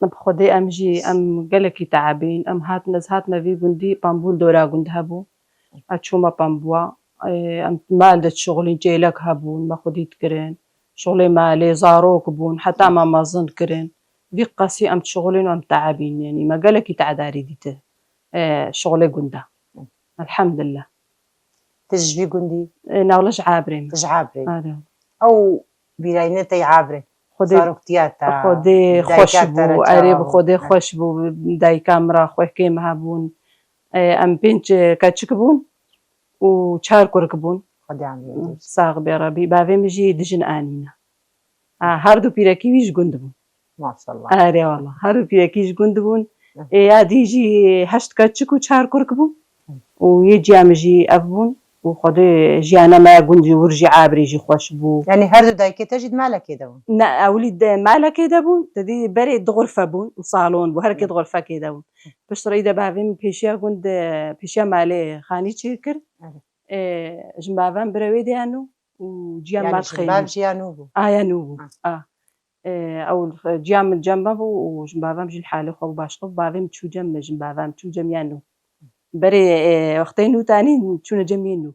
نبخدي أمجي أم قالك تعبين أم هات ما في جندي بامبول دورا جند هبو أتشوما بامبوا أم مالدة شغلي جيلك هبون ما خديت كرين شغلي مالي زاروك بون حتى ما ظن كرين في قاسي أم شغلين وأم تعبين يعني ما قالك تعداري ديته شغلي جندا الحمد لله تجبي جندي ناولش عابرين تجعبري أو بيلاينتي عابري خدي صاروكتياتا خوشبو قريب خدي خوشبو داي كامرا خوي كيم هابون ام بنت كاتشكبون وشار كركبون خدي عم صاغ بربي بافي مجي دجن انينا هاردو بيراكي ويش جندبون ما شاء الله اري والله هاردو بيراكيش جندبون يا ديجي هشت كاتشكو وشار كركبون ويجي امجي ابون وخدي جيانا ما جندي ورجي عابري جي خوشبو يعني هردو دايكي تجد مالك كده أوليد مالا كده بون تدي بريد غرفة بون وصالون وهركض غرفة كده بون باش ريدا بافين بيشيا قند بيشيا مالي خاني تشيكر جنبافان برويدي أنو وجيام يعني مات خيلي جنباب جيانوبو يانوبو أو جيام الجنبه وجنبافان بجي الحالي خو باش خو بافين تشو جنب جنبافان تشو جميانو بري وقتين تاني تشونا جمينو